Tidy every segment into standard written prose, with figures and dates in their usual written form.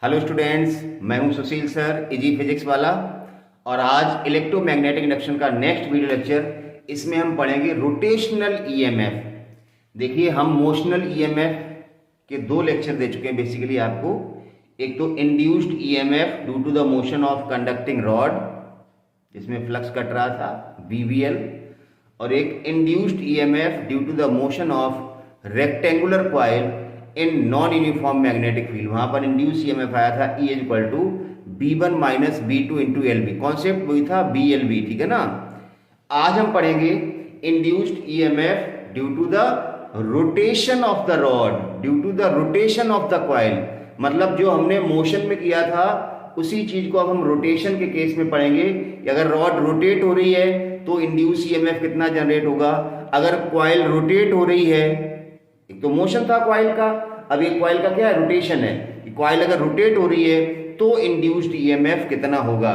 Hello students, मैं हूं सुशील sir, easy physics वाला। और आज इलेक्ट्रोमैग्नेटिक इंडक्शन का नेक्स्ट वीडियो लेक्चर, इसमें हम पढ़ेंगे रोटेशनल ईएमएफ। देखिए, हम मोशनल ईएमएफ के दो लेक्चर दे चुके हैं बेसिकली आपको। एक तो induced EMF due to the motion of conducting rod, जिसमें फ्लक्स कट रहा था वीवीएल, और एक induced EMF due to the motion of rectangular coil in non uniform magnetic field. वहां पर इंड्यूस ईएमएफ आया था E equal to B1 minus B2 into LB। Concept वही था BLB, ठीक है ना। आज हम पढ़ेंगे induced EMF due to the rotation of the rod, due to the rotation of the coil. मतलब जो हमने मोशन में किया था उसी चीज को अब हम रोटेशन के केस में पढ़ेंगे कि अगर रॉड रोटेट हो रही है तो इंड्यूस ईएमएफ कितना जनरेट होगा। अगर कॉइल रोटेट हो रही है, एक तो मोशन था कॉइल का, अब एक कॉइल का क्या है, रोटेशन है। कॉइल अगर रोटेट हो रही है तो इंड्यूस्ड ईएमएफ कितना होगा।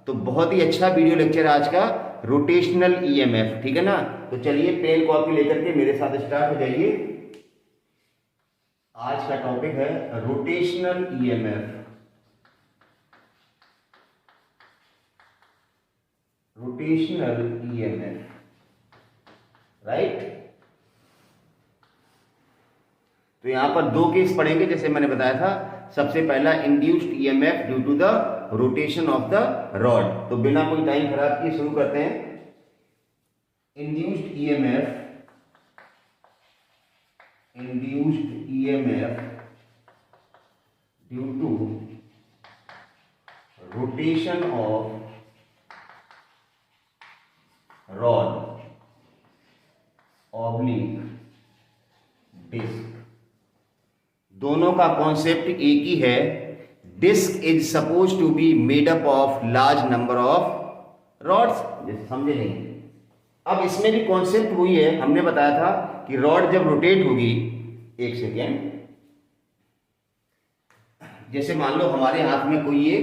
तो बहुत ही अच्छा वीडियो लेक्चर आज का, रोटेशनल ईएमएफ, ठीक है ना। तो चलिए पेन कॉपी लेकर के मेरे साथ स्टार्ट हो जाइए। आज का टॉपिक है rotational EMF. Rotational EMF, right. तो यहां पर दो केस पढ़ेंगे जैसे मैंने बताया था। सबसे पहला induced EMF due to the rotation of the rod. तो बिना कोई टाइम खराब किए शुरू करते हैं। Induced EMF due to rotation of rod oblique disc. दोनों का कॉन्सेप्ट एक ही है। Disc is suppose to be made up of large number of rods, जैसे समझे नहीं। अब इसमें भी कॉन्सेप्ट वही है, हमने बताया था कि रॉड जब रोटेट होगी, एक सेकेंड, जैसे मान लो हमारे हाथ में कोई ये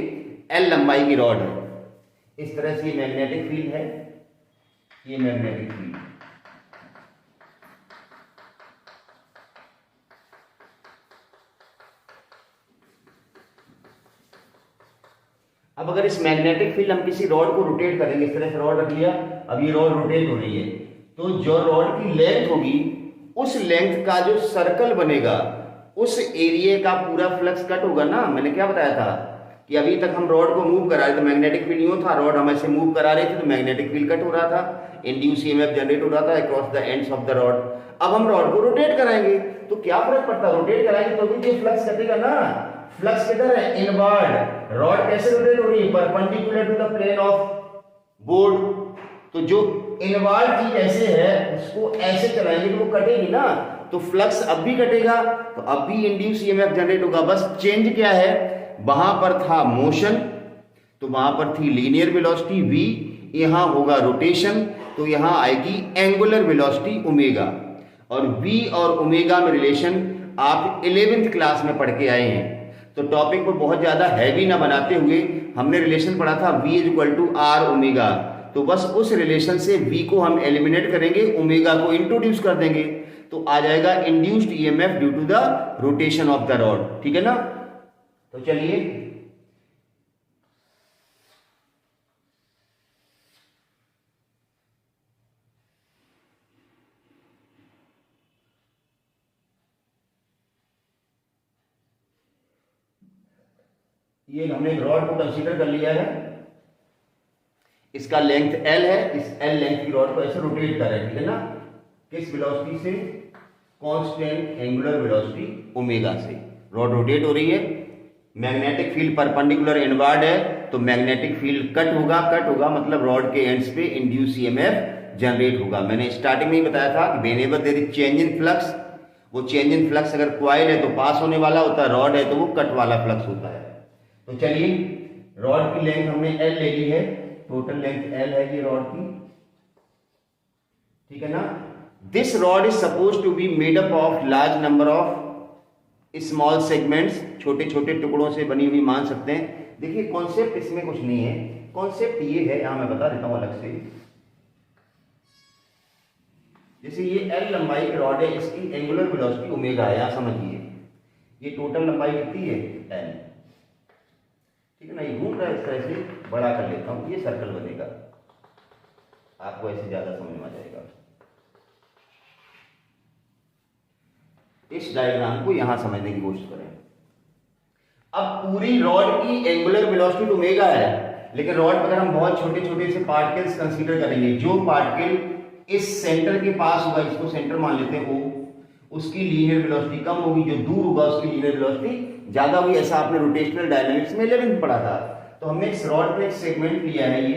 L लंबाई की रॉड है, इस तरह से ये मैग्नेटिक फील्ड है, ये मैग्नेटिक फील्ड। अब अगर इस मैग्नेटिक फील्ड हम किसी रॉड को रोटेट करेंगे, इस तरह से रॉड रख लिया, अब ये रॉड रोटेट हो रही है, तो जो रॉड की लेंथ होगी उस लेंथ का जो सर्कल बनेगा उस एरिया का पूरा फ्लक्स कट होगा ना। मैंने क्या बताया था कि अभी तक हम रॉड को मूव करा रहे थे, मैग्नेटिक फील्ड यूं था, रॉड हम ऐसे मूव करा रहे थे तो मैग्नेटिक फील्ड कट हो रहा था, इंड्यूस ईएमएफ जनरेट हो रहा था across the ends of the rod. अब हम रॉड को रोटेट कराएंगे तो क्या फर्क पड़ता है, रोटेट कराएंगे तो भी ये फ्लक्स कटेगा ना। फ्लक्स किधर है, इनवर्ड। रॉड कैसे रोटेट हो रही है, perpendicular to the plane of board. तो जो इनवर्ड चीज ऐसे है उसको ऐसे चलाएंगे तो वो कटेगी ना, तो फ्लक्स अब भी कटेगा, तो अब भी इंड्यूस ईएमएफ जनरेट होगा। बस चेंज क्या है, वहां पर था मोशन तो वहां पर थी लीनियर वेलोसिटी v, यहां होगा रोटेशन तो यहां आएगी एंगुलर वेलोसिटी ओमेगा। और v और ओमेगा में रिलेशन आप 11th क्लास में पढ़ के आए हैं। तो टॉपिक को बहुत ज्यादा हैवी ना बनाते हुए हमने रिलेशन पढ़ा था v is equal to R omega. तो बस उस रिलेशन से v को हम एलिमिनेट करेंगे, ओमेगा को इंट्रोड्यूस कर देंगे, तो आ जाएगा induced EMF due to the rotation of the rod, ठीक है ना। तो चलिए ये हमने एक रॉड को कंसीडर कर लिया है, इसका लेंथ L है, इस L लेंथ की रॉड को ऐसे रोटेट कर रहे हैं, ठीक है ना। किस वेलोसिटी से, कांस्टेंट एंगुलर वेलोसिटी ओमेगा से रॉड रोटेट हो रही है। मैग्नेटिक फील्ड परपेंडिकुलर इनवर्ड है तो मैग्नेटिक फील्ड कट होगा मतलब रॉड के एंड्स पे इंड्यूस ईएमएफ जनरेट होगा। मैंने स्टार्टिंग में ही बताया था कि whenever there is change in flux, वो चेंज इन फ्लक्स अगर कॉइल है तो पास होने वाला होता है, रॉड है तो वो कट वाला फ्लक्स होता है। तो चलिए, रॉड की लेंथ हमने L ले ली है, टोटल लेंथ L है ये रॉड की, ठीक है ना। This rod is suppose to be made up of large number of small segments, छोटे छोटे टुकड़ों से बनी हुई मान सकते हैं। देखिए कॉन्सेप्ट इसमें कुछ नहीं है, कॉन्सेप्ट ये है, यहां मैं बता देता हूं अलग से। जैसे ये L लंबाई की रॉड है, इसकी एंगुलर वेलोसिटी ओमेगा है, यहां समझिए। ये टोटल लंबाई कितनी है L, ठीक है ना, ये घूम रहा है, इस तरह से बड़ा कर लेता हूं, ये सर्कल बनेगा, आपको ऐसे ज्यादा समझ में आ जाएगा। इस डायग्राम को यहां समझने की कोशिश करें। अब पूरी रॉड की एंगुलर वेलोसिटी ओमेगा है, लेकिन रॉड पर अगर हम बहुत छोटे छोटे से पार्टिकल्स कंसीडर करेंगे, जो पार्टिकल इस सेंटर के पास होगा, इसको सेंटर मान लेते हैं O, उसकी लीनियर वेलोसिटी कम होगी, जो दूर होगा उसकी लीनियर वेलोसिटी ज्यादा होगी। ऐसा आपने रोटेशनल डायनामिक्स में 11th में पढ़ा था। तो हमने इस रॉड पर एक सेगमेंट लिया है, ये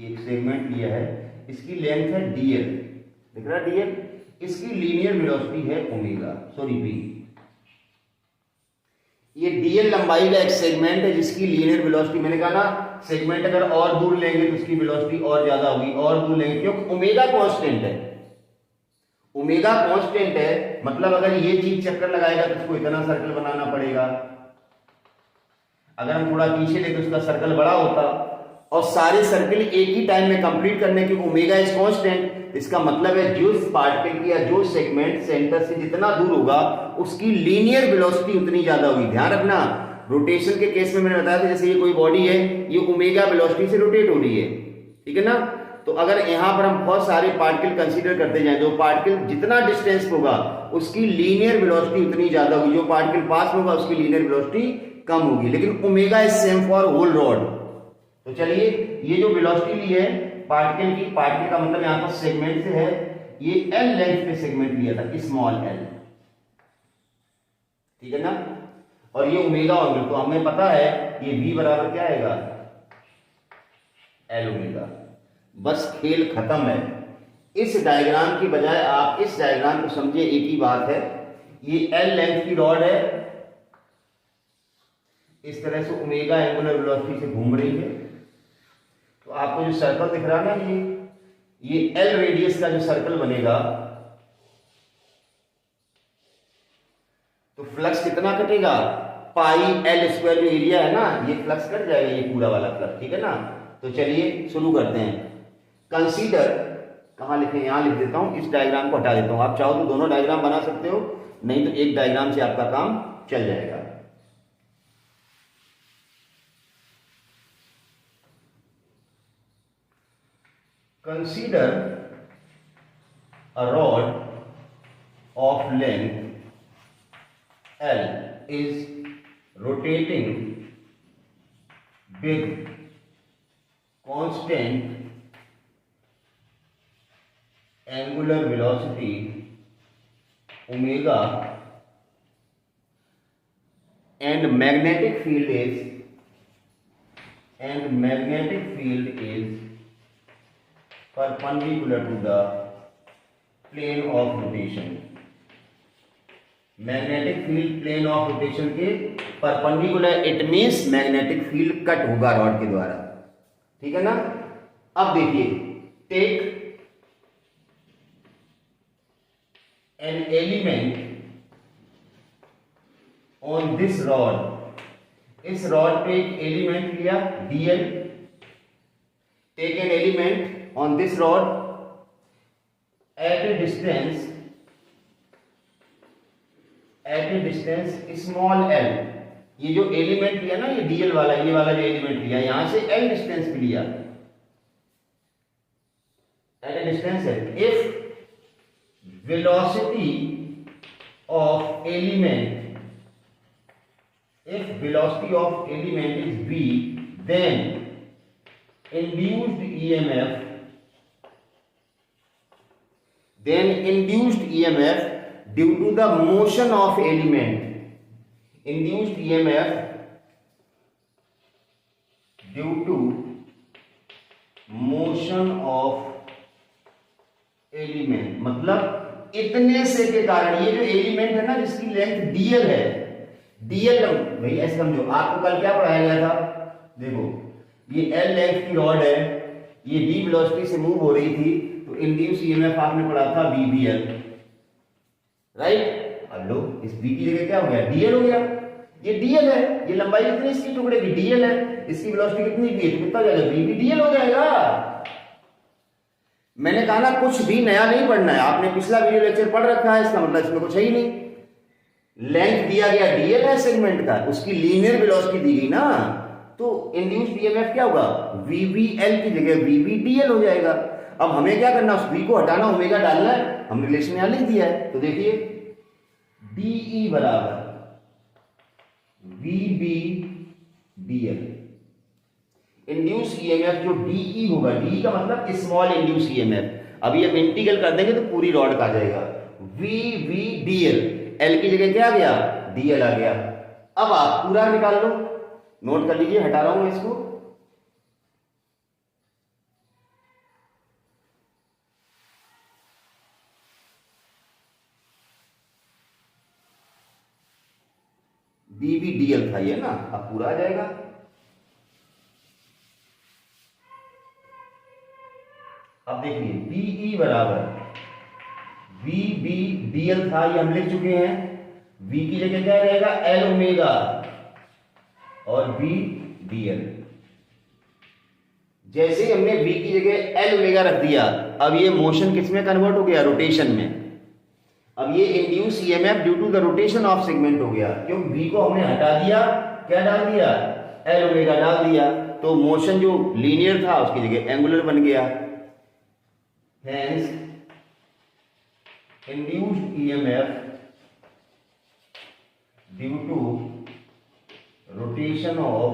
एक सेगमेंट लिया है, इसकी लेंथ है dl, दिख रहा है dl, इसकी लीनियर वेलोसिटी है ओमेगा, सॉरी v। ये dl लंबाई का एक सेगमेंट है जिसकी लीनियर वेलोसिटी, मैंने कहा ना सेगमेंट अगर और दूर लेंगे तो उसकी वेलोसिटी और ज्यादा होगी, और दूर लेंगे, क्योंकि ओमेगा कांस्टेंट है, ओमेगा कांस्टेंट है, मतलब अगर ये चीज चक्कर लगाएगा तो उसको इतना सर्कल बनाना पड़ेगा, अगर हम थोड़ा पीछे लेते तो उसका सर्कल बड़ा होता, और सारे सर्कल एक ही टाइम में कंप्लीट करने के ओमेगा इज कांस्टेंट। इसका मतलब है जो पार्टिकल की या जो सेगमेंट सेंटर से जितना दूर होगा उसकी लीनियर वेलोसिटी उतनी ज्यादा होगी। ध्यान रखना, रोटेशन के केस में मैंने बताया था, जैसे ये कोई बॉडी है, ये ओमेगा वेलोसिटी से रोटेट हो रही है, ठीक है ना। तो अगर यहां पर हम बहुत सारे पार्टिकल कंसीडर करते जाएं, जो पार्टिकल जितना डिस्टेंस होगा उसकी लीनियर वेलोसिटी उतनी ज्यादा होगी, जो पार्टिकल पास होगा उसकी लीनियर वेलोसिटी कम होगी, लेकिन omega is same for whole rod. तो चलिए, ये जो वेलोसिटी ली है पार्टिकल की, पार्टिकल का मतलब यहां पर सेगमेंट से है, ये एल लेंथ पे सेगमेंट लिया था, स्मॉल एल, ठीक है ना, और ये ओमेगा एंगल, तो हमें पता है ये v बराबर क्या आएगा, एल ओमेगा। बस खेल खत्म है। इस डायग्राम की बजाय आप इस डायग्राम को समझिए, एक ही बात है, ये एल लेंथ की रॉड है, इस तरह से ओमेगा एंगुलर वेलोसिटी से घूम रही है, तो आपको जो सर्कल दिख रहा है ना, ये एल रेडियस का जो सर्कल बनेगा, तो फ्लक्स कितना कटेगा, पाई एल स्क्वायर, जो एरिया है ना, ये फ्लक्स कट जाएगा, ये पूरा वाला फ्लक्स, ठीक है ना। तो चलिए शुरू करते हैं। कंसीडर, कहां लिखें, यहां लिख देता हूं, इस डायग्राम को हटा देता हूं, आप चाहो तो दोनों डायग्राम बना सकते हो, नहीं तो एक डायग्राम से आपका काम चल जाएगा। Consider a rod of length L is rotating with constant angular velocity omega, and magnetic field is perpendicular to the plane of rotation। Magnetic field plane of rotation के perpendicular, it means magnetic field cut होगा rod के द्वारा, ठीक है ना। अब देखिए, take an element on this rod, इस रॉड पे एक एलिमेंट लिया dl, take an element on this rod at a distance small l। ये जो एलिमेंट लिया ना, ये dl वाला, ये वाला जो एलिमेंट लिया, यहां से l डिस्टेंस पे लिया, at a distance l, if velocity of element is v, then induced EMF due to the motion of element, induced EMF due to motion of element, मतलब इतने से के कारण, ये जो एलिमेंट है ना जिसकी लेंथ dl है, dl भाई ऐसे समझो, आपको कल क्या पढ़ाया गया था, देखो ये l लेंथ की रॉड है, ये v वेलोसिटी से मूव हो रही थी, तो इंड्यूस ईएमएफ आपने पढ़ा था vbl, राइट। अब लो, इस v की जगह क्या हो गया, dl हो गया, ये dl है, ये लंबाई कितनी इसकी टुकड़े की dl है, इसकी वेलोसिटी कितनी की है, तो कितना जाएगा, v भी dl हो जाएगा। मैंने कहा ना, कुछ भी नया नहीं पढ़ना है, आपने पिछला वीडियो लेक्चर पढ़ रखा है, इसका मतलब इसमें कुछ है ही नहीं। लेंथ दिया गया dl है सेगमेंट का, उसकी लीनियर वेलोसिटी दी गई ना, तो इंड्यूस्ड ईएमएफ क्या होगा, VBL की जगह VBDL हो जाएगा। अब हमें क्या करना, उस V को हटाना, ओमेगा डालना है, हम रिलेशन यहां लिख दिया है। तो देखिए DE बराबर VBDL, इंड्यूस ईएमएफ जो DE होगा, DE का मतलब स्मॉल इंड्यूस ईएमएफ, अभी हम इंटीग्रल कर देंगे तो पूरी रॉड का आ जाएगा VBDL, L की जगह क्या आ गया, DL आ गया। अब आप पूरा निकाल लो, नोट कर लीजिए, हटा रहा हूं मैं इसको। VBDL था ये ना, अब पूरा आ जाएगा। अब देखिए DE बराबर VBDL था, ये हम लिख चुके हैं। V की जगह क्या रहेगा, L ओमेगा और VDL। जैसे ही हमने V की जगह L ओमेगा रख दिया, अब ये मोशन किस में कन्वर्ट हो गया, रोटेशन में। अब ये induce EMF due to the rotation of segment हो गया, क्यों, V को हमने हटा दिया, क्या डाल दिया, L ओमेगा डाल दिया, तो मोशन जो लीनियर था उसकी जगह एंगुलर बन गया। Hence, induced EMF due to rotation of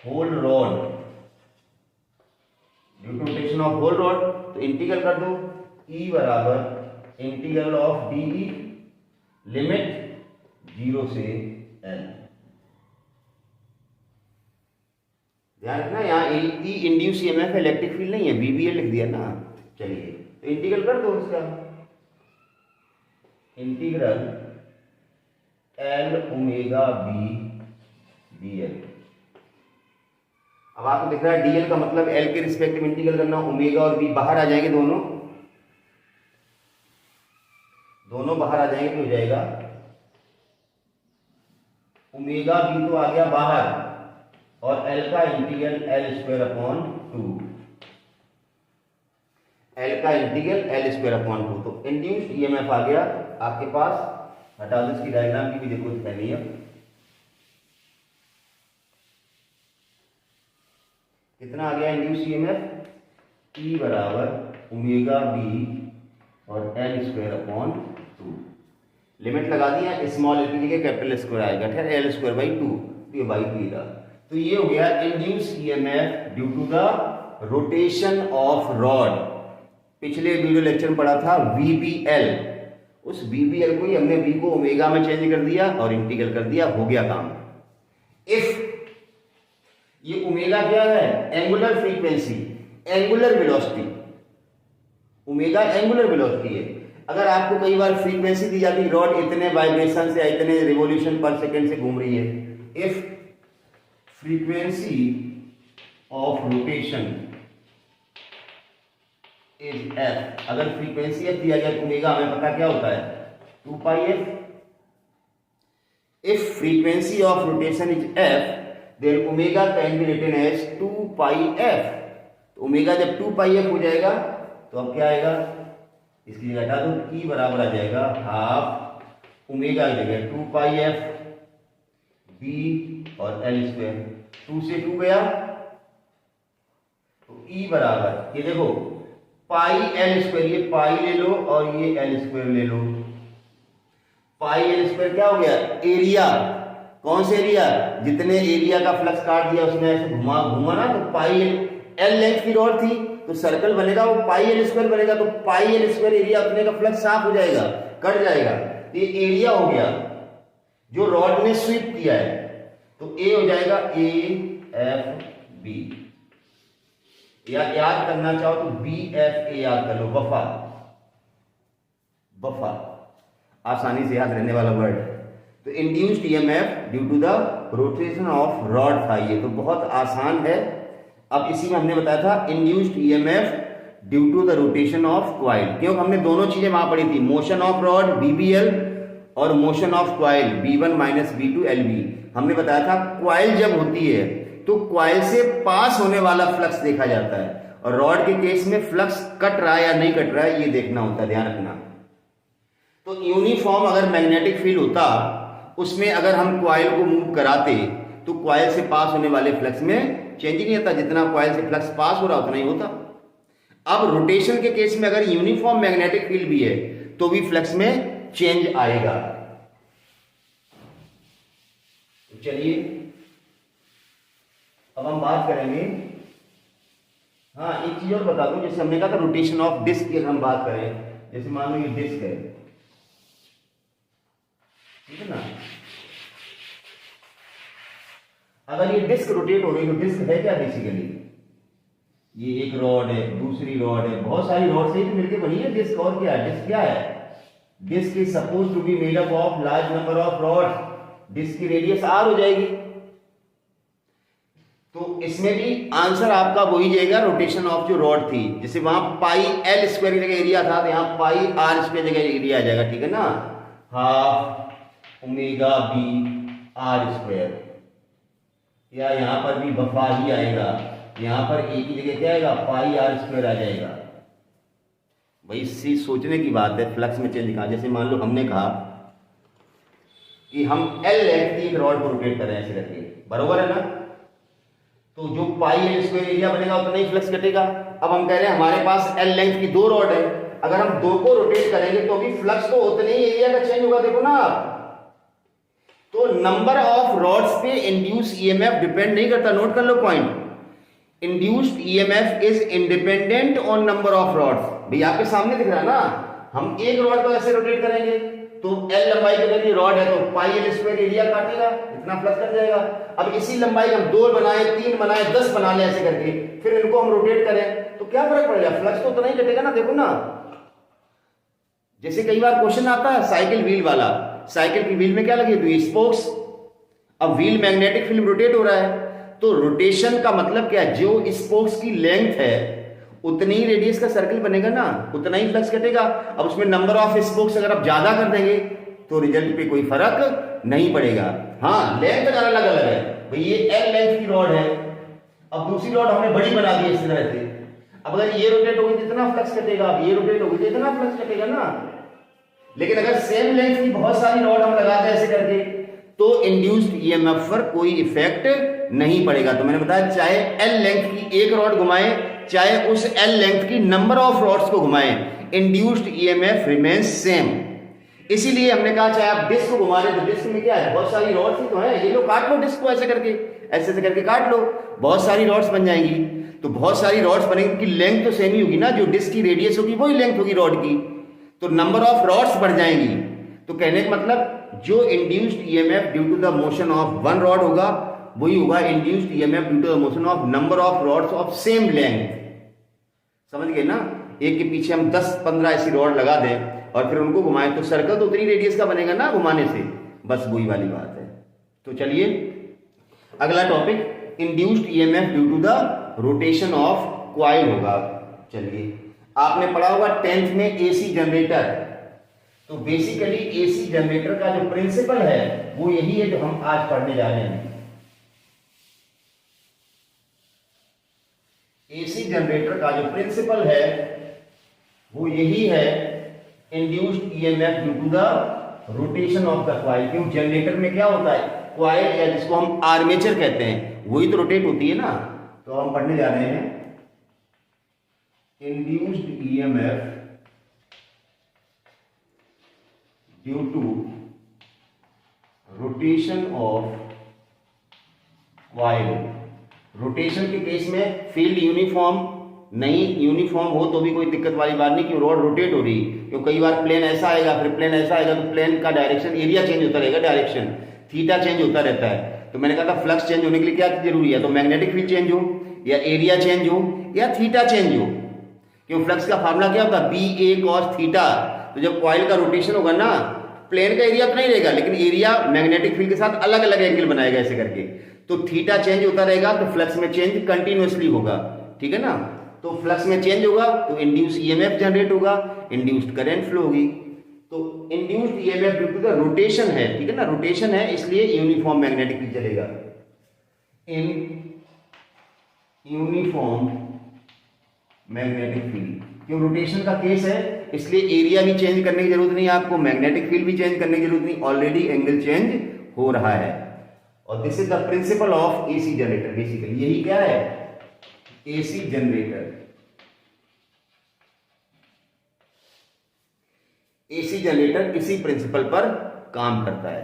whole rod, due to rotation of whole rod, तो इंटीग्रल कर दो, E बराबर इंटीग्रल ऑफ DE लिमिट 0 से L। ध्यान रखना, यहाँ E induce EMF electric field नहीं है, VBL लिख दिया ना। चलिए तो इंटीग्रल कर दो उसका, integral L omega B DL। अब आपको दिख रहा है DL का मतलब L के रिस्पेक्टिव इंटीग्रल करना, ओमेगा और B बाहर आ जाएंगे, दोनों बाहर आ जाएंगे तो हो जाएगा ओमेगा B तो आ गया बाहर, और L का integral L square upon 2, L का इंटीग्रल L स्क्वायर अपॉन 2। तो इंड्यूस्ड ईएमएफ आ गया आपके पास, हटा दो, इसकी डायग्राम की भी देखो दिखानी है। कितना आ गया इंड्यूस्ड ईएमएफ, E बराबर ओमेगा B और L स्क्वायर अपॉन 2। लिमिट लगा दिया, स्मॉल एल की जगह कैपिटल स्क्वायर आएगा, फिर L स्क्वायर बाई 2, तो ये बाई 2 था। तो ये हो गया induce EMF due to the rotation of rod. पिछले वीडियो लेक्चर में पढ़ा था VBL, उस VBL को ही हमने V को ओमेगा में चेंज कर दिया और इंटीग्रल कर दिया, हो गया काम। इफ ये ओमेगा क्या है, angular frequency, angular velocity, omega angular velocity है। अगर आपको कई बार फ्रीक्वेंसी दी जाती है, रॉड इतने वाइब्रेशन से, इतने रिवॉल्यूशन पर सेकंड से घूम रही है, if frequency of rotation is f, अगर फ्रीक्वेंसी f दिया गया तो ओमेगा हमें पता क्या होता है, 2 pi f। If frequency of rotation is f, then omega can be written as 2 pi f। तो ओमेगा जब 2 पाई f हो जाएगा तो अब क्या आएगा, इसकी जगह हटा दो, E बराबर आ जाएगा हाफ ओमेगा की जगह 2 पाई f B और L स्क्वायर, 2 से 2 गया तो E बराबर, ये देखो पाई L स्क्वायर, ये पाई ले लो और ये L स्क्वायर ले लो, पाई L स्क्वायर क्या हो गया, एरिया, कौन से एरिया, जितने एरिया का फ्लक्स काट दिया उसने ऐसे घुमा घुमा ना, तो पाई L लेंथ की रॉड थी तो सर्कल बनेगा, वो पाई L स्क्वायर बनेगा, तो पाई L स्क्वायर एरिया अपने का फ्लक्स साफ हो जाएगा, कट जाएगा, तो ये एरिया हो गया जो रॉड ने स्वीप किया है। तो ए हो जाएगा AFB, या याद करना चाहो तो BFA याद कर लो, बफा, बफा आसानी से याद रहने वाला वर्ड है। तो induced EMF due to the rotation of rod था, ये तो बहुत आसान है। अब इसी में हमने बताया था induced EMF due to the rotation of coil, क्योंकि हमने दोनों चीजें वहां पढ़ी थी, मोशन ऑफ रॉड BBL और motion of coil B1 minus B2 LB। हमने बताया था क्वाइल जब होती है तो क्वाइल से पास होने वाला फ्लक्स देखा जाता है, और रॉड के केस में फ्लक्स कट रहा है या नहीं कट रहा है ये देखना होता है, ध्यान रखना। तो यूनिफॉर्म अगर मैग्नेटिक फील्ड होता, उसमें अगर हम कॉइल को मूव कराते तो कॉइल से पास होने वाले फ्लक्स में चेंज ही नहीं आता, जितना कॉइल से फ्लक्स पास हो रहा उतना ही होता। अब रोटेशन के केस में अगर यूनिफॉर्म मैग्नेटिक फील्ड भी है तो भी फ्लक्स में चेंज आएगा। तो चलिए अब हम बात करेंगे, हाँ एक चीज और बता दूं, जैसे हमने कहा था रोटेशन ऑफ डिस्क की हम बात करें, जैसे मान लो ये डिस्क है, ठीक है ना, अगर ये डिस्क रोटेट हो रही है तो डिस्क है क्या बेसिकली, ये एक रॉड है, दूसरी रॉड है, बहुत सारी रॉड से मिलकर बनी है डिस्क। और क्या है डिस्क, क्या है disc is suppose to be made up of large number of rods. Disc की रेडियस आर हो जाएगी, तो इसमें भी आंसर आपका वही जाएगा रोटेशन ऑफ जो रॉड थी। जैसे वहां पाई एल स्क्वायर की जगह एरिया था, तो यहाँ पाई आर स्क्वायर जगह एरिया आ जाएगा, ठीक है ना, half omega B R square, या यहां पर भी वफा ही आएगा, यहां पर ए की जगह क्या आएगा पाई आर स्क्वायर आ जाएगा। भाई इससे सोचने की बात है फ्लक्स में चेंज कहा। जैसे मान लो हमने कहा कि हम एल लेंथ की एक रॉड को रोटेट कर रहे हैं ऐसे करके, बरोबर है ना, तो जो पाई एल स्क्वायर एरिया बनेगा उतना ही फ्लक्स कटेगा। अब हम कह रहे हैं हमारे पास एल लेंथ की दो रॉड है, अगर हम दो को रोटेट करेंगे तो भी फ्लक्स तो उतने ही एरिया का चेंज होगा, देखो ना आप। तो नंबर ऑफ रॉड्स पे इंड्यूस ईएमएफ डिपेंड नहीं करता, नोट कर लो point. Induced EMF is independent on number of rods. भाई आपके सामने दिख रहा है ना, हम एक रॉड को ऐसे रोटेट करेंगे तो एल लंबाई की अगर ये रॉड है तो पाई एल स्क्वायर एरिया काटेगा, इतना फ्लक्स कट जाएगा। अब इसी लंबाई हम 2 बनाए, 3 बनाए, 10 बना ले ऐसे करके, फिर इनको हम रोटेट करें तो क्या फर्क पड़ेगा, फ्लक्स तो उतना ही कटेगा ना, देखो ना। जैसे कई बार क्वेश्चन आता है साइकिल व्हील वाला, साइकिल की व्हील में क्या लगी हुई स्पोक्स, अब व्हील मैग्नेटिक फील्ड रोटेट हो रहा है, तो रोटेशन का मतलब क्या है, जो स्पोक्स की लेंथ है उतनी ही रेडियस का सर्कल बनेगा ना, उतना ही फ्लक्स कटेगा। अब उसमें नंबर ऑफ स्पोक्स अगर आप ज्यादा कर देंगे तो रिजल्ट पे कोई फर्क नहीं पड़ेगा। हाँ लेंथ अगर अलग अलग है, भाई ये एल लेंथ की रॉड है, अब दूसरी रॉड हमने बड़ी बना दी इस तरह से, अब अगर ये रोटेट होगी तो इतना फ्लक्स कटेगा, अब ये रोटेट होगी तो इतना फ्लक्स कटेगा ना। लेकिन अगर सेम लेंथ की बहुत सारी रॉड हम लगाते हैं ऐसे करके तो इंड्यूस्ड ईएमएफ पर कोई इफेक्ट नहीं पड़ेगा। तो मैंने बताया चाहे एल लेंथ की एक रॉड घुमाएं, चाहे उस एल लेंथ की नंबर ऑफ रॉड्स को घुमाएं, इंड्यूस्ड ईएमएफ रिमेन्स सेम। इसीलिए हमने कहा चाहे आप डिस्क को घुमा रहे तो डिस्क में क्या है, बहुत सारी रॉड्स ही तो है, ये लो काट लो डिस्क को ऐसे करके, ऐसे ऐसे करके काट लो, बहुत सारी रॉड्स बन जाएंगी। तो बहुत सारी रॉड्स बनेंगी, उनकी लेंथ तो सेम ही होगी ना, जो डिस्क की रेडियस होगी वही लेंथ होगी रॉड की, तो नंबर ऑफ रॉड्स बढ़ जाएंगी। तो कहने का मतलब जो induced EMF due to the motion of one rod होगा वही होगा induced EMF due to the motion of number of rods of same length. समझ गए ना, एक के पीछे हम 10-15 ऐसी रॉड लगा दें और फिर उनको घुमाएं तो सर्कल तो उतनी रेडियस का बनेगा ना घुमाने से, बस वही वाली बात है। तो चलिए अगला topic induced EMF due to the rotation of coil होगा। चलिए आपने पढ़ा होगा 10th में एसी जनरेटर, तो बेसिकली एसी जनरेटर का जो प्रिंसिपल है वो यही है जो हम आज पढ़ने जा रहे हैं। एसी जनरेटर का जो प्रिंसिपल है वो यही है, induced EMF due to the rotation of the coil. क्यों, जनरेटर में क्या होता है, कॉइल या जिसको हम आर्मेचर कहते हैं वही तो रोटेट होती है ना। तो हम पढ़ने जा रहे हैं induced EMF due to rotation of coil. Rotation के केस में फील्ड यूनिफॉर्म नहीं, यूनिफॉर्म हो तो भी कोई दिक्कत वाली बात नहीं, क्यों रॉड रोटेट हो रही, क्यों कई बार प्लेन ऐसा आएगा फिर प्लेन ऐसा आएगा, तो प्लेन का डायरेक्शन एरिया चेंज होता रहेगा, डायरेक्शन थीटा चेंज होता रहता है। तो मैंने कहा था फ्लक्स चेंज होने के लिए क्या जरूरी है, तो मैग्नेटिक फील्ड चेंज हो या एरिया चेंज हो या थीटा चेंज हो। क्यों, फ्लक्स का फार्मूला क्या होता है, बी ए कॉस थीटा। तो जब कॉइल का रोटेशन होगा ना, प्लेन का एरिया तो नहीं रहेगा लेकिन एरिया मैग्नेटिक फील्ड के साथ अलग अलग एंगल बनाएगा ऐसे करके, तो थीटा चेंज होता रहेगा, तो फ्लक्स में चेंज कंटिन्यूअसली होगा, ठीक है ना। तो फ्लक्स में चेंज होगा तो इंड्यूस ईएमएफ जनरेट होगा, इंड्यूस्ड करंट फ्लो होगी। तो induced EMF due to the rotation है, ठीक है ना, रोटेशन है इसलिए यूनिफॉर्म मैग्नेटिक फील्ड चलेगा। इन यूनिफॉर्म मैग्नेटिक फील्ड क्यों, रोटेशन का केस है, इसलिए एरिया भी चेंज करने की जरूरत नहीं है आपको, मैग्नेटिक फील्ड भी चेंज करने की जरूरत नहीं, ऑलरेडी एंगल चेंज हो रहा है। और this is the principle of AC generator, basically यही क्या है, एसी जनरेटर। एसी जनरेटर इसी प्रिंसिपल पर काम करता है।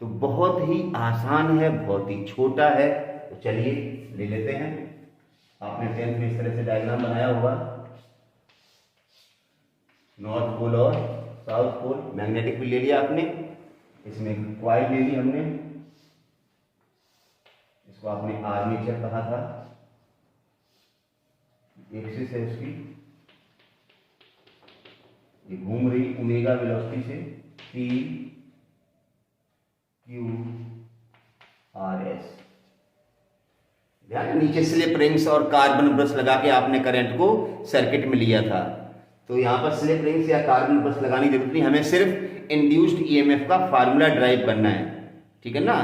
तो बहुत ही आसान है, बहुत ही छोटा है। तो चलिए ले लेते हैं। आपने 10th में इस तरह से डायग्राम बनाया होगा, नॉर्थ पोल और साउथ पोल, मैग्नेटिक फील्ड ले लिया आपने, इसमें कॉइल ले ली हमने, इसको आपने आर्मेचर कहा था, एक्सिस है उसकी, ये घूम रही ओमेगा वेलोसिटी से, P Q R S। ध्यान, नीचे स्लिप रिंग्स और कार्बन ब्रश लगा के आपने करंट को सर्किट में लिया था। तो यहां पर स्लिप रिंग्स या कार्बन ब्रश लगाने की जरूरत नहीं, हमें सिर्फ इंड्यूस्ड ईएमएफ का फार्मूला ड्राइव करना है, ठीक है ना।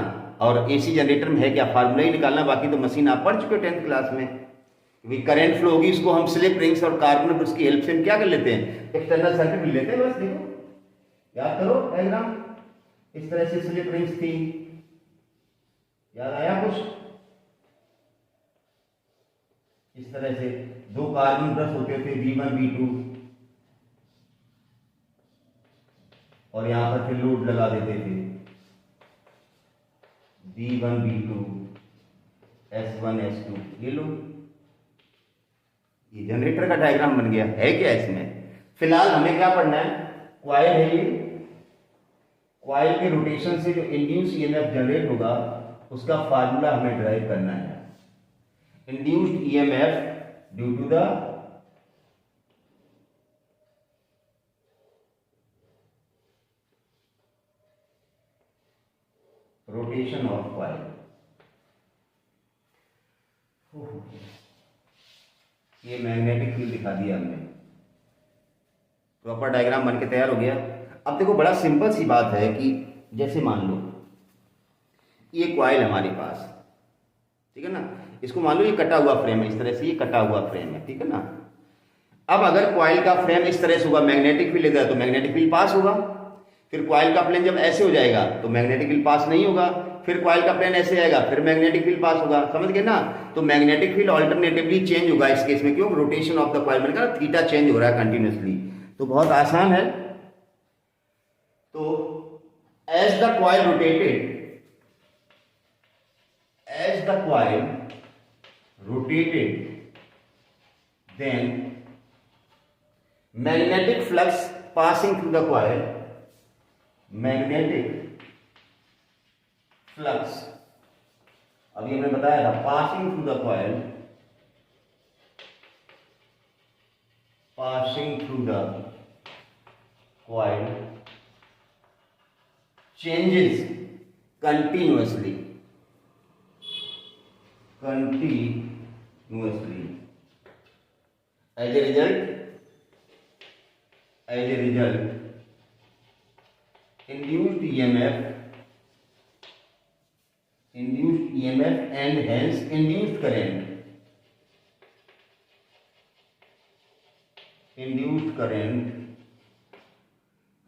और एसी जनरेटर में है क्या, फार्मूला ही निकालना, बाकी तो मशीन आप पढ़ चुके 10th क्लास में। करंट फ्लो होगी, उसको हम स्लिप रिंग्स और कार्बन ब्रश की हेल्प से क्या कर लेते हैं, एक्सटर्नल सर्किट मिल लेते हैं। बस देखो, याद करो डायग्राम, इस तरह से स्लिप रिंग्स थी, याद आया कुछ, इस तरह से दो कार्बन ब्रश होते थे, V1 V2, और यहां पर फिर लोड लगा देते थे, V1 V2 S1 S2, ये लो, ये जनरेटर का डायग्राम बन गया है। क्या इसमें फिलहाल हमें क्या पढ़ना है, कॉइल है ये, कॉइल के रोटेशन से जो इंड्यूस ईएमएफ जनरेट होगा उसका फार्मूला हमें ड्राइव करना है। Induced EMF due to the rotation of coil. ये मैग्नेटिक फील्ड दिखा दिया हमने, प्रॉपर डायग्राम बन के तैयार हो गया। अब देखो बड़ा सिंपल सी बात है कि जैसे मान लो ये कॉइल हमारे पास, ठीक है ना, इसको मान लो ये कटा हुआ फ्रेम है, इस तरह से ये कटा हुआ फ्रेम है, ठीक है ना। अब अगर कॉइल का फ्रेम इस तरह से होगा, मैग्नेटिक फील्ड इधर, तो मैग्नेटिक फील्ड पास होगा। फिर कॉइल का प्लेन जब ऐसे हो जाएगा तो मैग्नेटिक फील्ड पास नहीं होगा। फिर कॉइल का प्लेन ऐसे आएगा, फिर मैग्नेटिक फील्ड पास होगा, समझ गए ना। तो मैग्नेटिक फील्ड ऑल्टरनेटिवली चेंज होगा इस केस में, क्यों, रोटेशन ऑफ द कॉइल, मैंने कहा थीटा चेंज हो रहा है कंटिन्यूअसली। तो बहुत आसान है। तो as the coil rotated, as the coil rotated, then magnetic flux passing through the coil, magnetic flux, अभी हमने बताया था, passing through the coil, passing through the coil changes continuously, continuously, as a result, induced EMF and hence induced current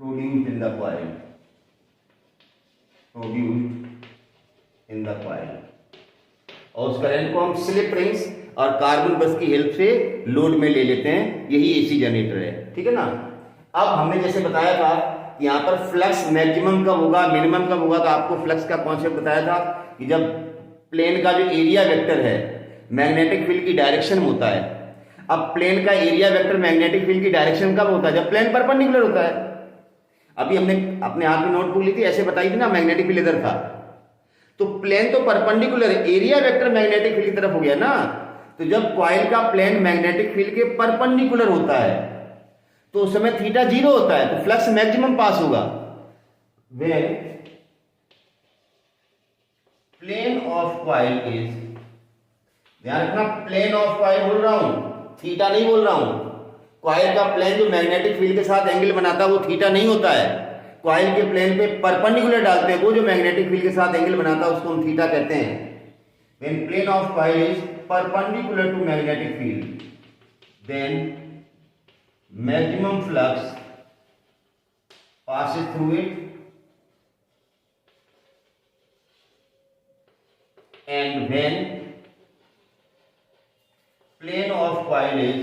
produced in the coil, और उस current को हम slip rings और carbon brush की हेल्प से लोड में ले लेते हैं। यही एसी जनरेटर है, ठीक है ना। अब हमने जैसे बताया था कि यहाँ पर फ्लक्स मैक्सिमम कब होगा, मिनिमम कब होगा, तो आपको फ्लक्स का कॉन्सेप्ट बताया था कि जब प्लेन का जो एरिया वेक्टर है मैग्नेटिक फील्ड की डायरेक्शन में होता है। अब प्लेन का एरिया वेक्टर मैग्नेटिक फील्ड की डायरेक्शन कब होता है, जब प्लेन परपेंडिकुलर होता है। अभी हमने अपने हाथ में नोटबुक ली थी, ऐसे बताई थी ना, मैग्नेटिक फील्ड इधर था, तो प्लेन तो परपेंडिकुलर है, एरिया वेक्टर मैग्नेटिक फील्ड की तरफ हो गया ना। तो जब कॉइल का प्लेन मैग्नेटिक फील्ड के परपेंडिकुलर होता है तो उस समय थीटा 0 होता है, तो फ्लक्स मैक्सिमम पास होगा। When plane of coil is, ध्यान रखना, प्लेन ऑफ कॉइल बोल रहा हूं, थीटा नहीं बोल रहा हूं। कॉइल का प्लेन जो मैग्नेटिक फील्ड के साथ एंगल बनाता है वो थीटा नहीं होता है। कॉइल के प्लेन पे परपेंडिकुलर डालते हैं, वो जो मैग्नेटिक फील्ड के साथ एंगल बनाता है उसको हम थीटा कहते हैं। When plane of coil is perpendicular to magnetic field, then maximum flux passes through it and when plane of coil is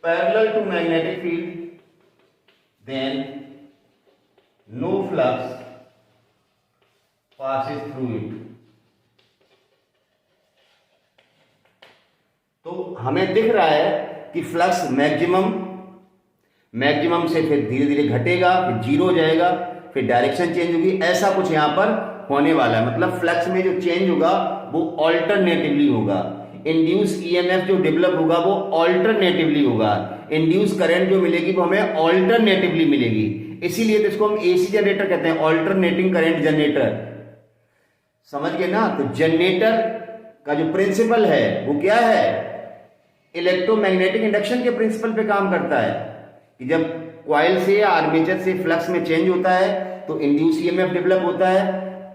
parallel to magnetic field then no flux passes through it. तो हमें दिख रहा है कि flux maximum से फिर धीरे धीरे घटेगा, फिर जीरो हो जाएगा, फिर डायरेक्शन चेंज होगी, ऐसा कुछ यहां पर होने वाला है। मतलब फ्लक्स में जो चेंज होगा वो ऑल्टरनेटिवली होगा। इंड्यूस ईएमएफ जो डेवलप होगा वो ऑल्टरनेटिवली होगा। इंड्यूस करंट जो मिलेगी वो हमें ऑल्टरनेटिवली मिलेगी। इसीलिए तो इसको हम एसी जनरेटर कहते हैं, ऑल्टरनेटिंग करंट जनरेटर। समझ गए ना? तो जनरेटर का जो प्रिंसिपल है वो क्या है? इलेक्ट्रोमैग्नेटिक इंडक्शन के प्रिंसिपल पे काम करता है कि जब कॉइल से या आर्मेचर से फ्लक्स में चेंज होता है तो इंड्यूस ईएमएफ डेवलप होता है।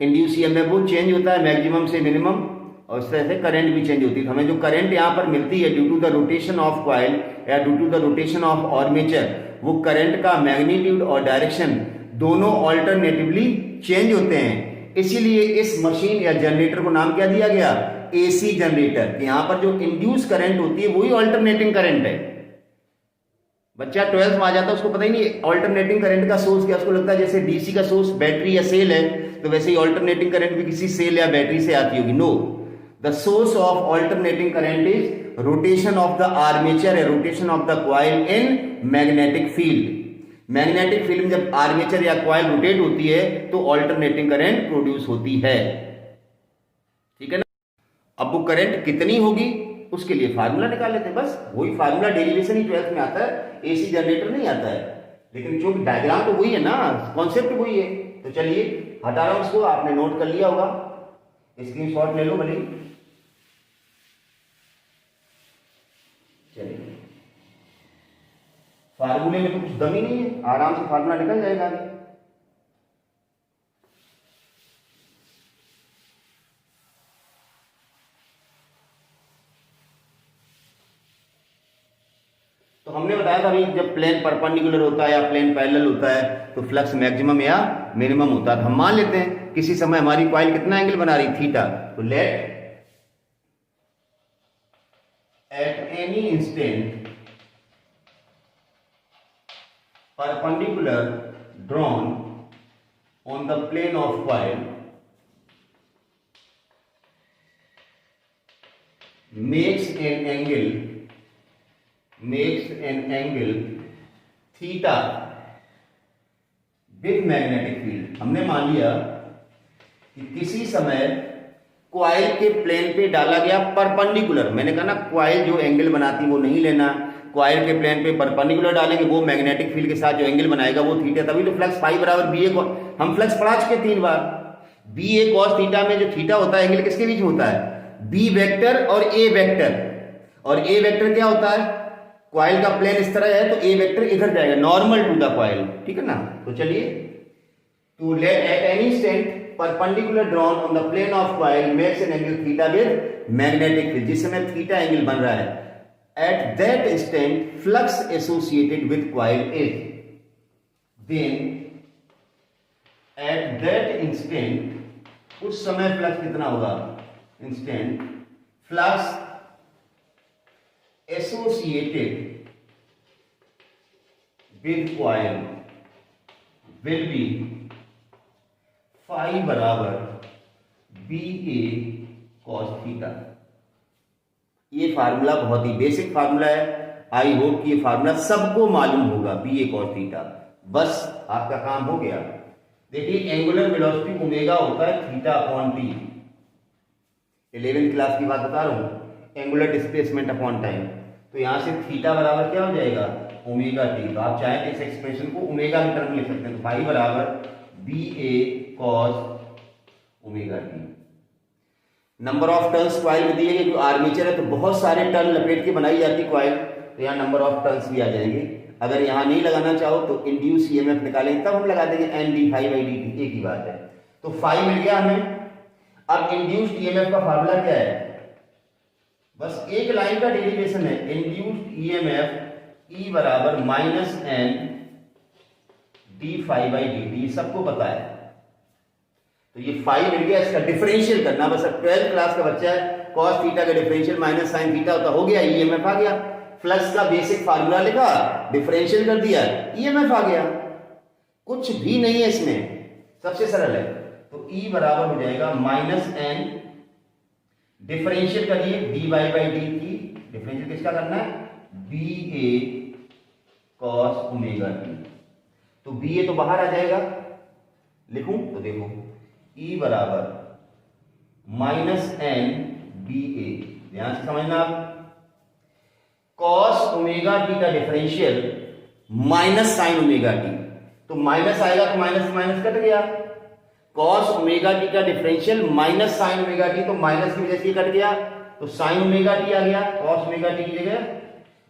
इंड्यूस ईएमएफ वो चेंज होता है मैक्सिमम से मिनिमम, और इस तरह से करंट भी चेंज होती है। तो हमें जो करंट यहाँ पर मिलती है due to the rotation of coil या due to the rotation of armature, वो करंट का मैग्नीट्यूड और डायरेक्शन दोनों ऑल्टरनेटिवली चेंज होते हैं। इसीलिए इस मशीन या जनरेटर को नाम क्या दिया गया? AC generator. यहां पर जो इंड्यूस करंट होती है वही ऑल्टरनेटिंग करंट है। बच्चा 12th में आ जाता है उसको पता ही नहीं ऑल्टरनेटिंग करंट का सोर्स क्या। उसको लगता है जैसे डीसी का सोर्स बैटरी या सेल है तो वैसे ही ऑल्टरनेटिंग करंट भी किसी सेल या बैटरी से आती होगी। No, the source of alternating current is rotation of the armature या rotation of the coil in magnetic field. Magnetic field में जब आर्मेचर या कॉइल रोटेट होती है तो ऑल्टरनेटिंग करंट प्रोड्यूस होती है। ठीक है ना? अब वो करंट कितनी होगी उसके लिए फार्मूला निकाल लेते हैं। बस वही फार्मूला, डेरिवेशन ही 12th में आता है, एसी जनरेटर नहीं आता है, लेकिन जो डायग्राम तो वही है ना, कॉन्सेप्ट वही है। तो चलिए हटा रहा हूं उसको, आपने नोट कर लिया होगा, स्क्रीनशॉट ले लो भले। चलिए, फार्मूले में तो कुछ दम ही नहीं है, आराम से फार्मूला निकल जाएगा आगे। तो हमने बताया था अभी जब प्लेन परपेंडिकुलर होता है या प्लेन पैरेलल होता है तो फ्लक्स मैक्सिमम या मिनिमम होता है। हम मान लेते हैं किसी समय हमारी कॉइल कितना एंगल बना रही? थीटा। तो let at any instant perpendicular drawn on the plane of coil makes an angle theta with magnetic field। हमने मान लिया कि किसी समय कॉइल के प्लेन पे डाला गया परपेंडिकुलर। मैंने कहा ना कॉइल जो एंगल बनाती वो नहीं लेना, कॉइल के प्लेन पे परपेंडिकुलर डालेंगे, वो मैग्नेटिक फील्ड के साथ जो एंगल बनाएगा वो थीटा। तभी तो फ्लक्स फाई बराबर बी ए, हम फ्लक्स पढ़ा चुके 3 बार। बी ए कॉस थीटा में जो थीटा होता है एंगल किसके बीच में होता है? बी वेक्टर और ए वेक्टर। और ए वेक्टर क्या होता है? कॉइल का प्लेन इस तरह है तो ए वेक्टर इधर जाएगा, नॉर्मल टू द कॉइल। ठीक है ना? तो चलिए, to let at any instant perpendicular drawn on the plane of coil makes an angle theta with magnetic field। जिस समय थीटा एंगल बन रहा है, at that instant flux associated with coil is, then at that instant उस समय flux कितना होगा? Instant flux associated with coil will be phi बराबर बी ए कॉस थीटा। ये फार्मूला बहुत ही बेसिक फार्मूला है। आई होप कि ये फार्मूला सबको मालूम होगा, बी ए कॉस थीटा। बस आपका काम हो गया। देखिए, एंगुलर वेलोसिटी ओमेगा होता है theta upon T. 11th class की बात बता रहा हूं, एंगुलर डिस्प्लेसमेंट अपॉन टाइम। तो यहां से थीटा बराबर क्या हो जाएगा? Omega t. तो आप चाहें तो इस एक्सप्रेशन को ओमेगा की टर्म लिख सकते हैं। तो फाई बराबर B A cos omega t. Number of turns coil में दिए गए, जो आर्मेचर है तो बहुत सारे टर्न लपेट के बनाई जाती कॉइल, तो यहाँ नंबर ऑफ टर्न्स भी आ जाएंगे। अगर यहाँ नहीं लगाना चाहो तो इंड्यूस ईएमएफ निकालेंगे, तब हम लगा देंगे n d phi by d t, एक ही बात है। तो फाई मिल गया हमें। अब इंड्यूस्ड ईएमएफ का फार्मूला क्या है? बस एक लाइन का डेरिवेशन है, इंड्यूस्ड ईएमएफ ई बराबर minus n d phi by d t, सबको पता है। तो ये फाई मिल गया, इसका डिफरेंशियल करना, बस 12th क्लास का बच्चा है, कॉस थीटा का डिफरेंशियल माइनस साइन थीटा होता, हो गया, ईएमएफ आ गया। फ्लक्स का बेसिक फार्मूला लिखा, डिफरेंशियल कर दिया, ईएमएफ आ गया। कुछ भी नहीं है इसमें, सबसे सरल है। तो ई बराबर हो जाएगा माइनस एन, डिफरेंशियल करिए d y by d t, differential किसका करना है, B A cos omega t. तो बी ए तो बाहर आ जाएगा, लिखूं तो देखो ई बराबर माइनस एन बी ए, ध्यान से समझना आप, कॉस ओमेगा टी का differential minus sine omega t, तो माइनस आएगा तो माइनस कट गया, कॉस ओमेगा टी का differential minus sine omega t, तो माइनस की वजह से कट गया, तो साइन ओमेगा टी आ गया कॉस ओमेगा टी की जगह,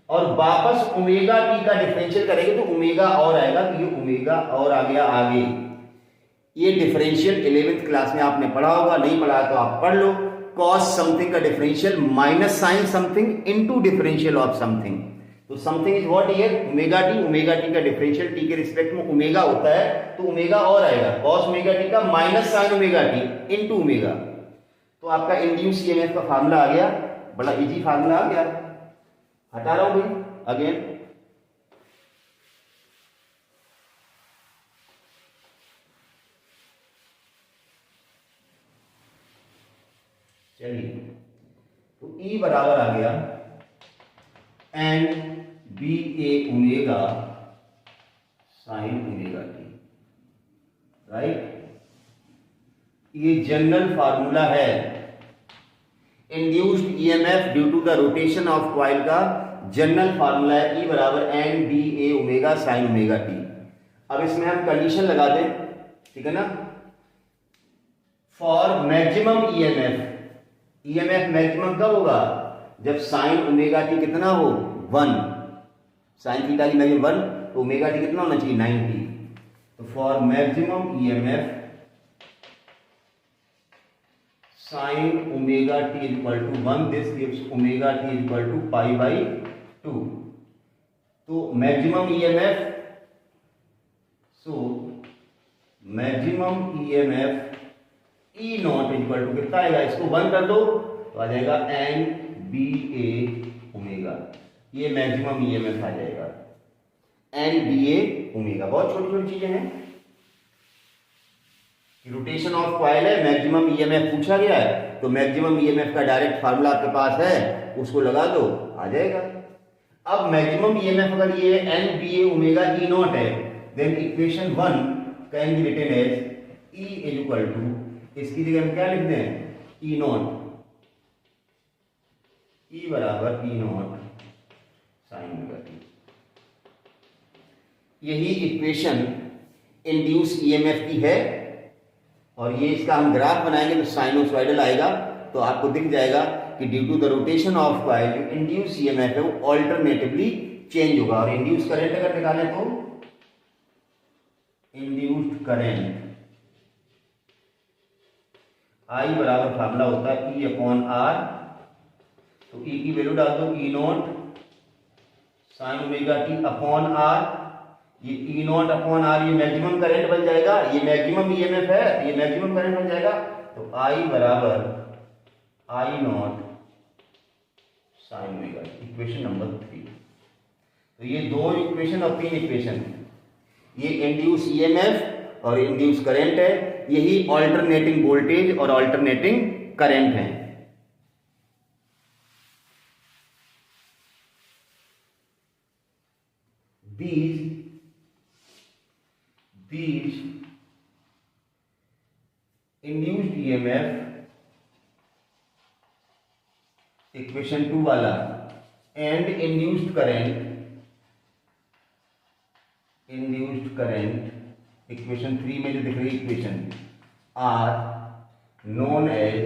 और वापस ओमेगा टी का डिफरेंशियल करेंगे तो ओमेगा और आएगा, तो ये ओमेगा और आ गया आगे। ये डिफरेंशियल 11th क्लास में आपने पढ़ा होगा, नहीं पढ़ा तो आप पढ़ लो। कॉस समथिंग का differential minus sine something into differential of something, तो something is what here, omega t का डिफरेंशियल टी के रिस्पेक्ट में ओमेगा होता है, तो ओमेगा और आएगा, कॉस ओमेगा टी का minus sine omega t into omega. तो आपका इंड्यूस ईएमएफ का फार्मूला आ गया, बड़ा इजी फार्मूला आ गया। हटा रहा हूं भाई अगेन, चलिए, तो ई बराबर आ गया N B A omega sine omega t, right. ये जनरल फार्मूला है induced EMF due to the rotation of coil का, जनरल फार्मूला है ई बराबर N B A omega sine omega t. अब इसमें हम कंडीशन लगा दें, ठीक है ना, for maximum EMF, EMF maximum कब होगा, जब साइन ओमेगा टी कितना हो 1, साइन थीटा की वैल्यू 1, तो ओमेगा टी कितना होना चाहिए 90। तो for maximum EMF sine omega t equal to 1, this gives omega t equal to pi by 2। तो maximum EMF, so maximum EMF E naught equal to कितना आएगा, इसको 1 कर दो तो आ जाएगा एन बी ए ओमेगा, ये मैक्सिमम ईएमएफ आ जाएगा एन बी ए ओमेगा। बहुत छोटी छोटी चीजें हैं, रोटेशन ऑफ कॉइल है, मैक्सिमम ईएमएफ पूछा गया है, तो मैक्सिमम ईएमएफ का डायरेक्ट फार्मूला आपके पास है, उसको लगा दो आ जाएगा। अब मैक्सिमम ईएमएफ अगर ये N B A omega E naught है, then equation 1 can be written as E is equal to, इसकी जगह हम क्या लिखते हैं, ई नॉट, ई बराबर ई नॉट साइन ओमेगा टी। यही इक्वेशन इंड्यूस ईएमएफ की है, और ये इसका हम ग्राफ बनाएंगे तो साइनोसॉइडल आएगा, तो आपको दिख जाएगा कि due to the rotation of coil जो इंड्यूस ईएमएफ है वो ऑल्टरनेटिवली चेंज होगा। और इंड्यूस करंट अगर निकालें तो इंड्यूस्ड करंट I बराबर फार्मूला होता है E अपॉन आर, तो E की वैल्यू डाल दो E naught sine omega t upon R, ये ई नॉट अपॉन आर, ये मैक्सिमम करंट बन जाएगा, ये मैक्सिमम ईएमएफ है, ये मैक्सिमम करंट बन जाएगा, तो I बराबर I naught sine omega, equation number 3। तो ये 2 इक्वेशन और 3 इक्वेशन, ये इंड्यूस ईएमएफ और इंड्यूस करंट है, यही ऑल्टरनेटिंग वोल्टेज और ऑल्टरनेटिंग करंट है। these induced EMF इक्वेशन 2 वाला एंड इंड्यूस्ड करंट इक्वेशन 3 में जो दिख रही equation are known as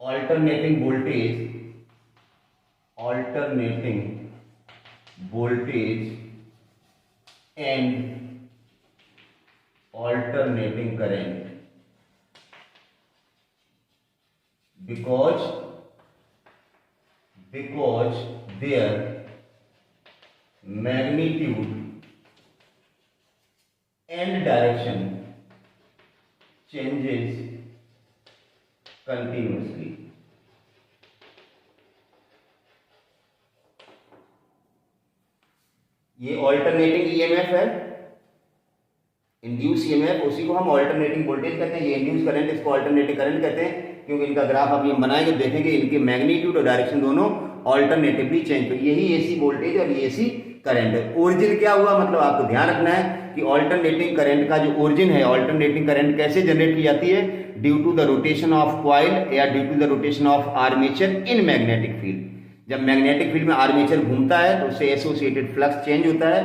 alternating voltage and alternating current, because because their magnitude and direction changes continuously. ये ऑल्टरनेटिंग ईएमएफ है, induce EMF, उसी को हम ऑल्टरनेटिंग वोल्टेज कहते हैं। ये इंड्यूस करंट, इसको ऑल्टरनेटिंग करंट कहते हैं, क्योंकि इनका ग्राफ अभी हम बनाएंगे, देखेंगे इनके मैग्नीट्यूड और डायरेक्शन दोनों ऑल्टरनेटिवली चेंज। तो यही एसी वोल्टेज और ये एसी करंट है। ओरिजिन क्या हुआ, मतलब आपको ध्यान रखना है कि ऑल्टरनेटिंग करंट का जो ओरिजिन है, ऑल्टरनेटिंग करंट कैसे जनरेट की जाती है, due to the rotation of coil या due to the rotation of armature in magnetic field. जब मैग्नेटिक फील्ड में आर्मेचर घूमता है तो उससे एसोसिएटेड फ्लक्स चेंज होता है,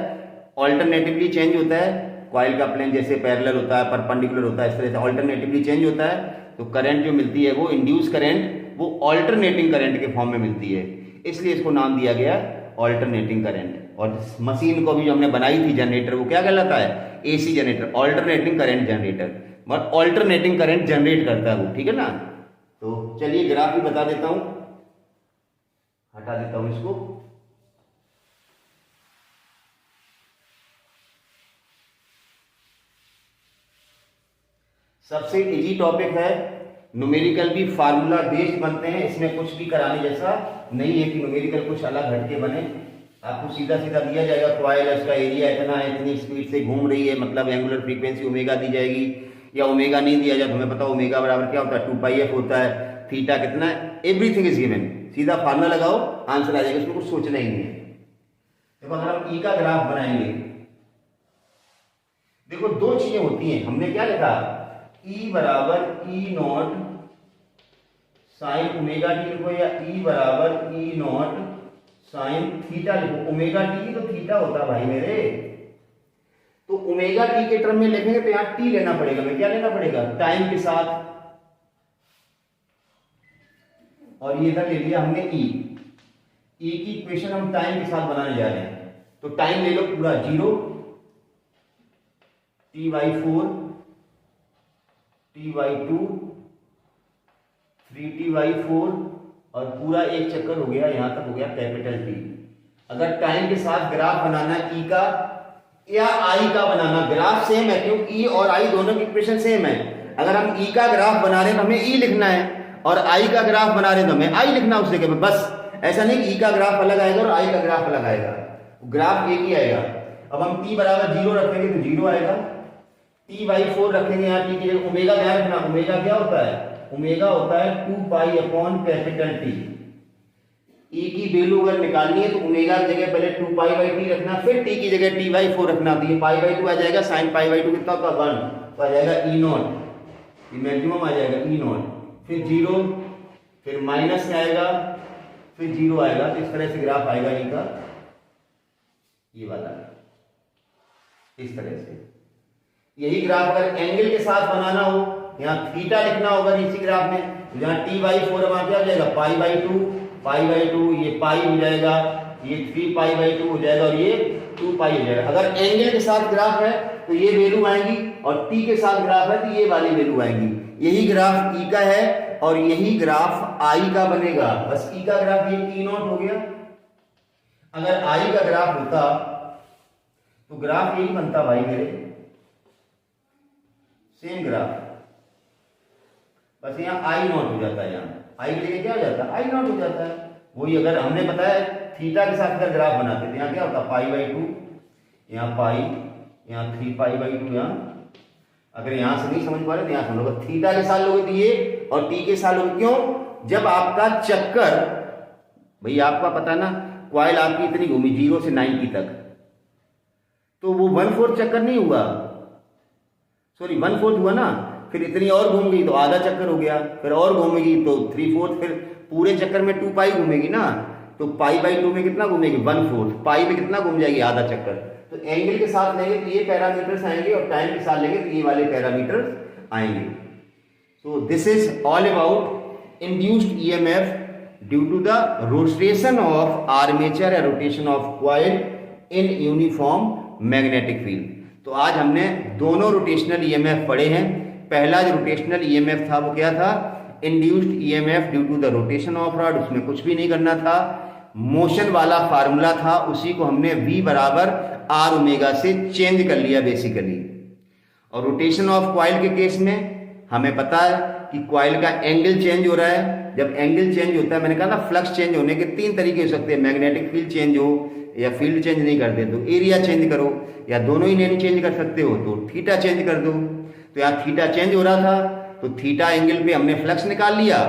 ऑल्टरनेटिवली चेंज होता है। कॉइल का प्लेन जैसे पैरेलल होता है, परपेंडिकुलर होता है, इस तरह से ऑल्टरनेटिवली चेंज होता है। तो करंट जो मिलती है वो इंड्यूस करंट, वो ऑल्टरनेटिंग करंट के फॉर्म में मिलती है, इसलिए इसको नाम दिया गया ऑल्टरनेटिंग करंट। और मशीन को भी जो हमने बनाई थी जनरेटर, वो क्या कहलाता है, AC generator, alternating current generator, but alternating current generate करता है वो, ठीक है ना। तो चलिए ग्राफ भी बता देता हूं, हटा देता हूं इसको। सबसे इजी टॉपिक है, न्यूमेरिकल भी फार्मूला बेस्ड बनते हैं, इसमें कुछ भी कराने जैसा नहीं है कि न्यूमेरिकल कुछ अलग हटके बने। आपको सीधा सीधा दिया जाएगा कॉइल, इसका एरिया इतना है, इतनी स्पीड से घूम रही है, मतलब एंगुलर फ्रीक्वेंसी ओमेगा दी जाएगी, या ओमेगा नहीं दिया जाए, तुम्हें पता ओमेगा बराबर क्या होता है, 2πf होता है, थीटा कितना है, एवरीथिंग इज गिवन। सीधा फार्मूला लगाओ, आंसर आ जाएगा, उसमें कुछ सोचना ही नहीं है। देखो अगर हम ई का ग्राफ बनाएंगे, देखो दो चीजें होती हैं, हमने क्या लिखा, ई बराबर ई नॉट साइन ओमेगा टी लिखो, या ई बराबर ई नॉट साइन थीटा लिखो। ओमेगा टी तो थीटा होता है भाई मेरे, तो ओमेगा टी के टर्म में लिखेंगे तो यहां टी लेना पड़ेगा, मैं क्या लेना पड़ेगा, टाइम के साथ, और ये इधर ले लिया हमने ई की इक्वेशन हम टाइम के साथ बनाने जा रहे हैं। तो टाइम ले लो पूरा 0, t/4, t/2, 3t/4, और पूरा एक चक्कर हो गया, यहां तक हो गया कैपिटल टी। अगर टाइम के साथ ग्राफ बनाना ई का या आई का बनाना, ग्राफ सेम है क्योंकि ई और आई दोनों की इक्वेशन सेम है। अगर हम ई का ग्राफ बना रहे हैं तो हमें ई लिखना है, और आई का ग्राफ बना रहे हैं तो हमें आई लिखना उस जगह पे, बस। ऐसा नहीं ई का ग्राफ अलग आएगा और आई का ग्राफ अलग आएगा, ग्राफ एक ही आएगा। अब हम t बराबर 0 रखेंगे तो 0 आएगा, t/4 रखेंगे, यहाँ t की जगह ओमेगा ध्यान रखना, ओमेगा क्या होता है, ओमेगा होता है 2π/T। ई की वैल्यू अगर निकालनी है तो ओमेगा की जगह पहले 2π/T रखना, फिर t की जगह t/4 रखना, तो ये π/2 आ जाएगा, sin π/2 कितना होगा 1, तो आ जाएगा E0, ये मैक्सिमम आ जाएगा E0, फिर 0, फिर माइनस में आएगा, फिर 0 आएगा। तो इस तरह से ग्राफ आएगा ई का, ये वाला इस तरह से। यही ग्राफ अगर एंगल के साथ बनाना हो, यहाँ थीटा लिखना होगा इसी ग्राफ में, तो यहाँ t/4 वहां क्या हो जाएगा, π/2, ये पाई हो जाएगा, ये 3π/2 हो जाएगा, और ये 2π हो जाएगा। अगर एंगल के साथ ग्राफ है तो ये वैल्यू आएंगी, और t के साथ ग्राफ है तो ये वाली वैल्यू आएंगी। यही ग्राफ ई का है और यही ग्राफ आई का बनेगा, बस ई का ग्राफ ये E0 हो गया। अगर आई का ग्राफ होता तो ग्राफ यही बनता भाई मेरे, सेम ग्राफ, बस यहाँ I0 हो जाता है, यहाँ आई की जगह क्या हो जाता है, I0 हो जाता है। वही अगर हमने बताया थीटा के साथ अगर ग्राफ बनाते तो यहाँ क्या होता, π/2, यहाँ पाई, यहाँ 3π/2, यहाँ अगर यहां से नहीं समझ पा रहे तो यहां समझ लो, थीटा के साथ लोगे तो ये, और टी के साथ लोगे, क्यों, जब आपका चक्कर, भाई आपका पता ना, कॉइल आपकी इतनी घूमी 0 से 90 तक, तो वो 1/4 चक्कर नहीं हुआ, सॉरी 1/4 हुआ ना, फिर इतनी और घूम गई तो आधा चक्कर हो गया, फिर और घूमेगी तो 3/4, फिर पूरे चक्कर में 2π घूमेगी ना, तो π/2 में कितना घूमेगी, 1/4, पाई में कितना घूम जाएगी, आधा चक्कर। तो एंगल के साथ लेंगे तो ये पैरामीटर्स आएंगे, और टाइम के साथ लेंगे तो ये वाले पैरामीटर्स आएंगे। So this is all about induced EMF due to the rotation of armature या rotation of coil in uniform magnetic field. तो आज हमने दोनों रोटेशनल ईएमएफ पढ़े हैं। पहला जो रोटेशनल ईएमएफ था वो क्या था, induced EMF due to the rotation of rod, उसमें कुछ भी नहीं करना था, मोशन वाला फार्मूला था, उसी को हमने V बराबर R ओमेगा से चेंज कर लिया बेसिकली। और रोटेशन ऑफ कॉइल के केस में हमें पता है कि कॉइल का एंगल चेंज हो रहा है। जब एंगल चेंज होता है, मैंने कहा ना फ्लक्स चेंज होने के 3 तरीके हो सकते हैं, मैग्नेटिक फील्ड चेंज हो या फील्ड चेंज नहीं करते तो एरिया चेंज करो, या दोनों ही नहीं चेंज कर सकते हो तो थीटा चेंज कर दो। तो यहाँ थीटा चेंज हो रहा था तो थीटा एंगल पे हमने फ्लक्स निकाल लिया,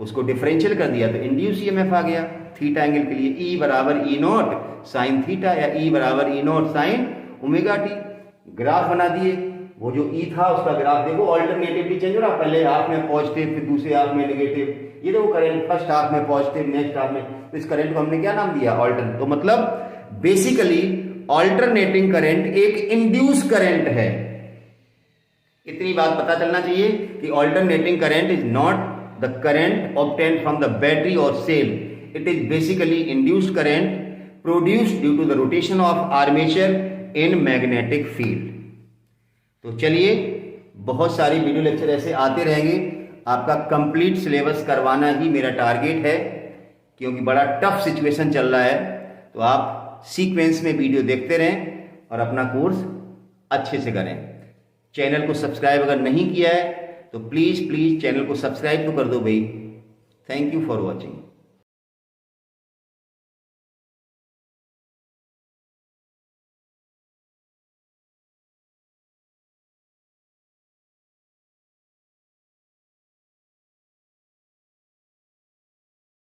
उसको डिफरेंशियल कर दिया तो इंड्यूस ईएमएफ आ गया थीटा एंगल के लिए, E बराबर E नॉट साइन थीटा या E बराबर E not sine omega T. Graph बना दिए, वो जो E था उसका ग्राफ देखो ऑल्टरनेटिवली चेंज हो रहा, पहले हाफ में पॉजिटिव फिर दूसरे हाफ में नेगेटिव, ये देखो करंट फर्स्ट हाफ में पॉजिटिव नेक्स्ट हाफ में, तो इस करंट को हमने क्या नाम दिया ऑल्टर। तो मतलब बेसिकली ऑल्टरनेटिंग करंट एक इंड्यूस करंट है। इतनी बात पता चलना चाहिए कि alternating current is not the current obtained from the battery or cell, it is basically induced current produced due to the rotation of armature in magnetic field. तो चलिए, बहुत सारी वीडियो लेक्चर ऐसे आते रहेंगे, आपका कंप्लीट सिलेबस करवाना ही मेरा टारगेट है, क्योंकि बड़ा टफ सिचुएशन चल रहा है। तो आप सीक्वेंस में वीडियो देखते रहें और अपना कोर्स अच्छे से करें। चैनल को सब्सक्राइब अगर नहीं किया है तो प्लीज़ चैनल को सब्सक्राइब तो कर दो भाई। Thank you for watching.